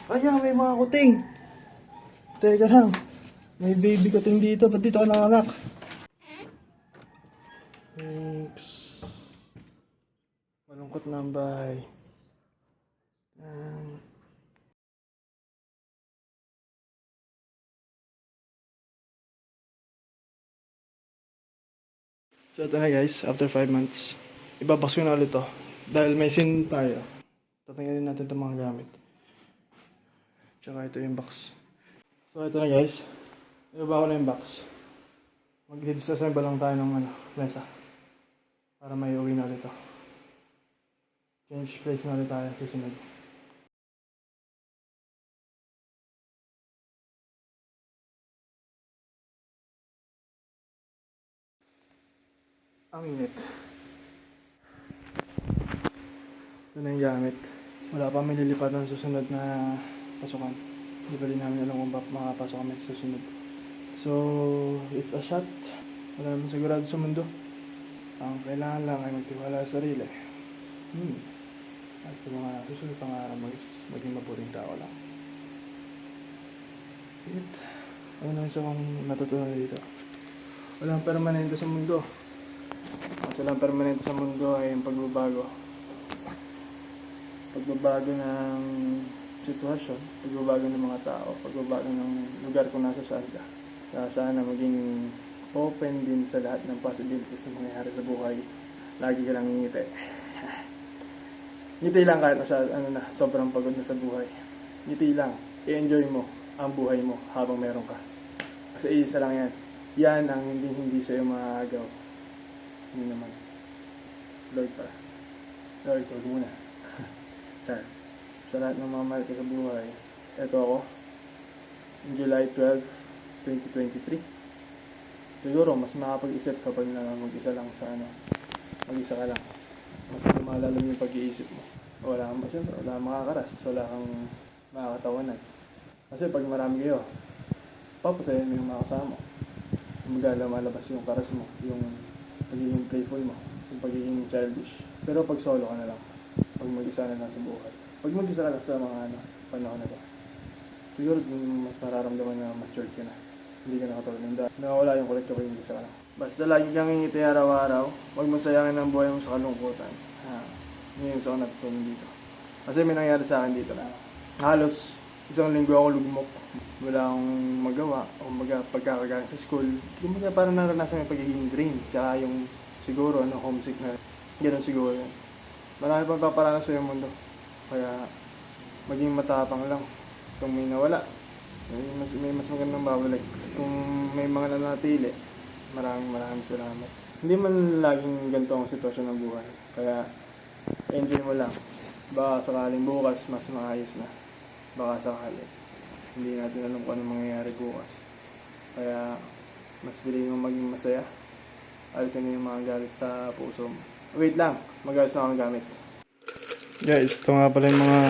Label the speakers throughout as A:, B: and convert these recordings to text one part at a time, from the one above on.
A: Ayan, may mga kuting. Teka lang. May baby kuting dito. Ba't dito ka nanganak? Thanks. Malungkot na ang bahay. So ito na guys, after 5 months, ibabas ko na ulit to. Dahil may sin tayo. Tatanggalin natin itong mga gamit. Tsaka ito yung box. So ito na guys, ibaba ko na yung box. Mag-disassemble lang tayo ng mesa. Para may uwi na ulit to. Change place na ulit tayo susunod. Ang init. Ito na yung gamit. Wala pa may lilipat ng susunod na pasukan. Hindi pa rin namin alam kung makapasok kami sa susunod. So, it's a shot. Wala naman sigurado sa mundo. Ang kailangan lang ay magtiwala sa sarili. At sa mga susunod pang araw maging mabuting tao lang. Ano na isa kong natutunan dito? Walang permanente sa mundo. Ang walang permanente sa mundo ay yung pagbabago. Pagbabago ng sitwasyon, pagbabago ng mga tao, pagbabago ng lugar kung nasa saan ka. Kaya sana maging open din sa lahat ng possibilities na mangyayari sa buhay. Lagi ka lang ngiti. Ngiti lang kahit sobrang pagod na sa buhay. Ngiti lang. I-enjoy mo ang buhay mo habang meron ka. Kasi isa lang yan. Yan ang hindi sa'yo maagaw. Hindi naman. Lord pa. Lord, huwag muna. Sa lahat ng mga mahal ko sa buhay, eto ako. July 12, 2023. Siguro, mas makapag-isip kapag mag-isa lang sa mag-isa ka lang. Mas lumalalim yung pag-iisip mo. Wala kang makakaras, wala kang makakatawanan. Kasi pag marami kayo, papasayan mo yung mga kasama mo. Lumalabas yung karas mo, yung pagiging playful mo, yung pagiging childish. Pero pag solo ka na lang, pag mag-isa na lang sa buhay, pag mag-isa ka lang sa mga panahon na to, siguro mas mararamdaman na matured ka na. Hindi ka nakatulad ng dahil nawawala yung kulit ko yung isa ka lang. Basta lagi kang ngiti araw-araw, huwag mo sayangin ang buhay mo sa kalungkutan. Ngayon sa ako natutunan dito. Kasi may nangyari sa akin dito na halos isang linggo ako lugmok. Wala akong magawa o pagkakagaling sa school. Kumbaga parang naranasan yung pagiging drain. Tsaka yung siguro homesick na. Ganun siguro yun. Marami pang paparanas sa yung mundo. Kaya maging matapang lang. Kung may nawala, may mas magandang babalik. Kung may mga nanatili, maraming salamat. Hindi man laging ganito ang sitwasyon ng buhay. Kaya enjoy mo lang. Baka sakaling bukas mas maayos na. Baka sakali. Hindi natin alam kung ano mangyayari bukas. Kaya mas piliin mo maging masaya. Alisin mo yung mga galit sa puso mo. Wait lang, mag-alis na akong gamit. Guys, ito nga pala yung mga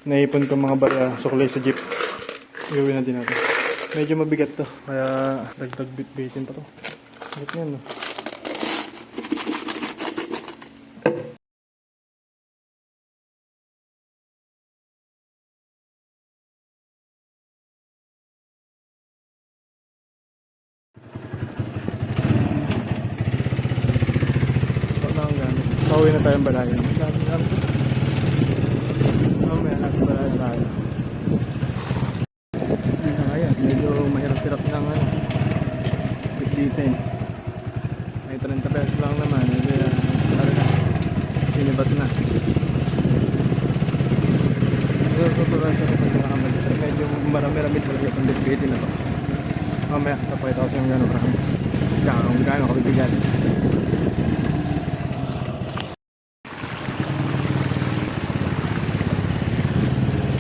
A: naipon ko mga barya suklay sa jeep. Gawin natin natin. Medyo mabigat to, kaya dagdag bit-bitin pa to. Bigat yan, no? Pauwi na tayong balayo. Mamaya nasa balayo tayo. Hindi na kaya. Medyo mahirap-hirap ng bit-bitin. May 30 pesos lang naman. Kaya sinibat na. Medyo marami-rami talaga itong bit-bitin na to. Mamaya tapakita ko sa yung gano'n marami. Kung gano'n kabibigan.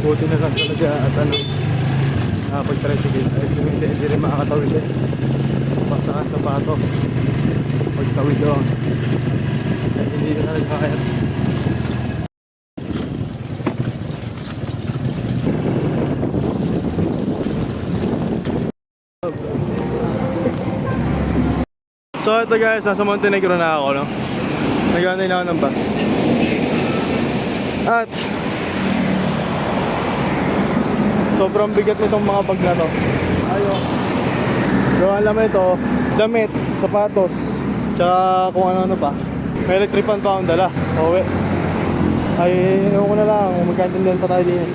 A: Buti na lang talaga at pag-tricycle ay hindi rin makakatawid pasakan sapatos pagtawid doon ay hindi na nagkakaya. So ito guys, nasa Montenegro na ako, no? Nag-aantay na ako ng bus at Sobrang bigat nitong mga bag na to. Ayo. Gawa naman ito, damit, sapatos, tsaka kung ano-ano pa. May electric fan pa akong dala. Uwi. Ay, ewan ko na lang kung magkaintindihan pa tayo din.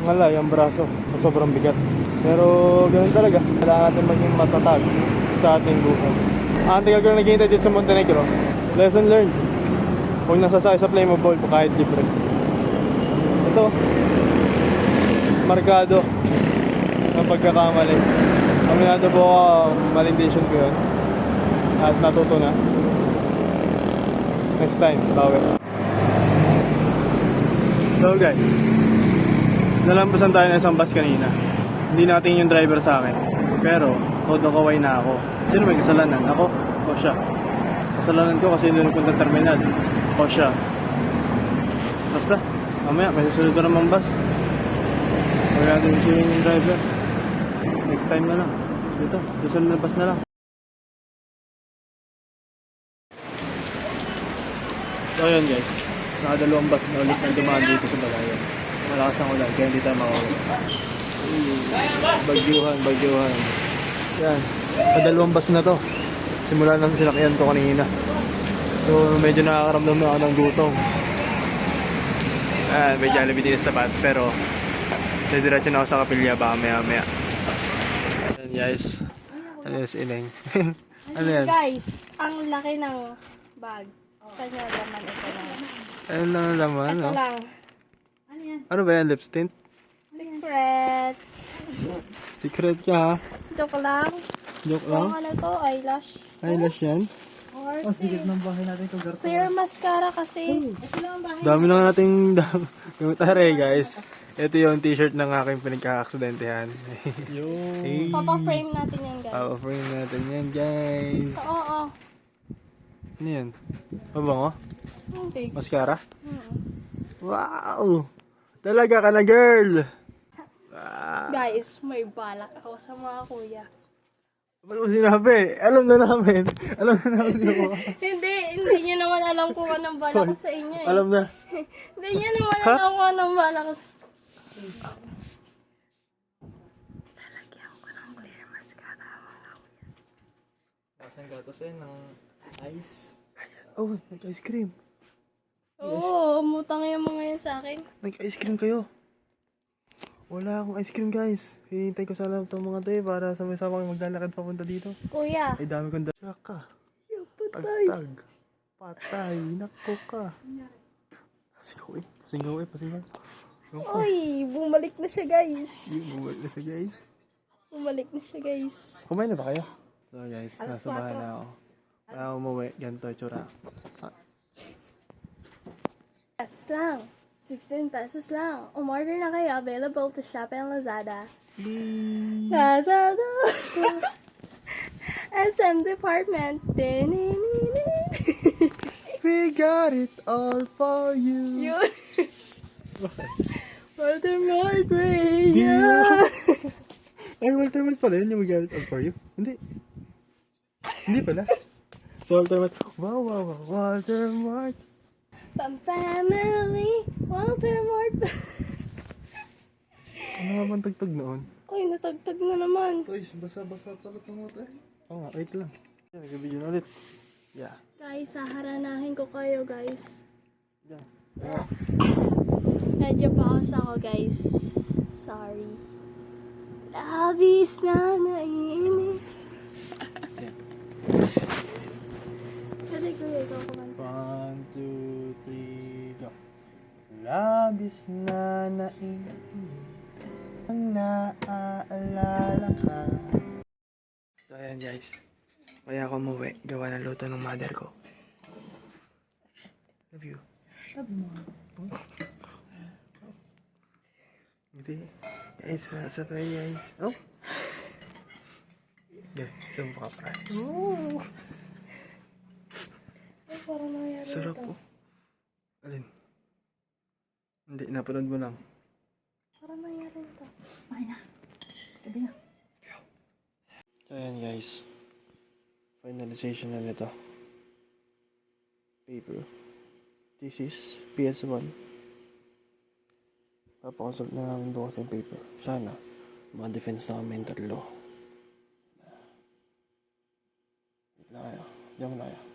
A: Malay ang braso. Sobrang bigat. Pero ganun talaga. Kailangan natin maging matatag sa ating buhay. Ang tagal ko na naghihintay dito sa Montenegro. Lesson learned. Huwag nasasakay sa Playmobil po kahit libre. Ito. Markado ng pagkakamali. Aminado po ako, maling decision ko yun. At natuto na. Next time, bawi. So guys, nalampasan tayo ng isang bus kanina. Hindi natin yung driver sa akin. Pero, todo kaway na ako. Sino may kasalanan? Ako o siya? Kasalanan ko kasi hindi nagpunta terminal. O siya? Basta, mamaya may susunod ko namang bus. Huwag natin isipin yung driver. Next time na lang. Dito, susunod na bus na lang. So yun guys, nakadalawang bus na ulit na dumaan dito sa Balayan. Malakas ang ulan, kaya hindi tayo makauwi. Bagyuhan. Yan, nakadalawang bus na to. Simula nang sinakyan ko kanina. So medyo nakakaramdam na ako ng gutom. May Jollibee din sa tapat, pero didiretso na ako sa Kapilya baka maya. Yan guys, ano yung ineng? Ano yan?
B: Guys, ang laki ng bag. Kanya laman ito lang.
A: Ano lang ang laman?
B: Ito
A: No?
B: lang.
A: Ano ba yan? Lip tint?
B: Secret.
A: Secret ka ha?
B: Joke lang.
A: Joke
B: Kung
A: lang?
B: ano to, eyelash.
A: Eyelash yan?
B: Or
A: Sigit ng bahay natin ito, Garto.
B: clear mascara kasi. Ito lang ang bahay.
A: Dami lang nating tare guys. Ito yung t-shirt ng aking pinagkaka-aksidentihan. Hey.
B: Papa-frame natin yan, guys.
A: Papa-frame natin yan guys.
B: Oo.
A: Ano yan? Pabango?
B: Hindi.
A: Mascara?
B: Mm.
A: Wow! Talaga ka na girl! Ah,
B: Guys, may balak ako sa mga kuya.
A: ba't mo sinabi? Alam na namin. Alam na namin yung
B: Hindi nyo naman alam kung anong balak ko sa inyo eh.
A: Alam na.
B: Hindi nyo naman alam kung anong balak ko. Lalagyan ko ng clear mascara mga kuya.
A: Nasaan gatas ng ice? Oh, nag-ice cream.
B: Oo, umutang yung mga yan sa akin.
A: Nag-ice cream kayo. Wala akong ice cream guys. Hinihintay ko sana itong mga to para sama-sama kami maglalakad papunta dito.
B: Kuya.
A: Ay dami kong Tsaka. Tag-tag. Patay. Nako ka. Pasingaw eh.
B: Uy, bumalik na siya guys.
A: Bumalik na siya guys.
B: Bumalik na siya guys.
A: Kumain na ba kayo? So guys,
B: Alas
A: nasa bahay
B: 4.
A: na ako. Kaya umuwi. Ganito tsura.
B: Pesos lang. 16 pesos lang. Umorder na kayo. Available to Shopee and Lazada. Lazada. SM Department.
A: We got it all for you.
B: Yun. Walter Mark Radio.
A: Ay, Walter White pala yun yung We got it all for you. Hindi. Hindi pala. So Walter White. Wow. Walter White.
B: Family. Walter Mark.
A: Ano nga bang tagtag noon?
B: Uy, natagtag na naman.
A: Uy, basa-basa pala itong motor. Oo nga, wait lang. Yeah, nag-video na ulit. Yeah.
B: Guys, saharanahin ko kayo guys.
A: Yeah.
B: Medyo pause ako guys. Sorry. Labis na naiinip. Dali kuya, ikaw kumanta.
A: 1, 2, 3, go. Labis na naiinip ang naaalala ka. So ayan guys, kaya ako umuwi, gawa ng luto ng mother ko. Love you. Love mo. Hindi. Guys, sabay guys. Oh. Okay, sumpa ka pa. Oh.
B: Ay, parang nangyari
A: Sarap
B: ito.
A: po. Alin? Hindi, napanood mo lang.
B: Parang nangyari ito.
A: So ayan guys, finalization na nito. Paper. This is PS1.
C: Papakonsult na namin bukas yung paper. Sana, mga defense na kami yung tatlo. Wait lang kayo. Diyan mo na kayo.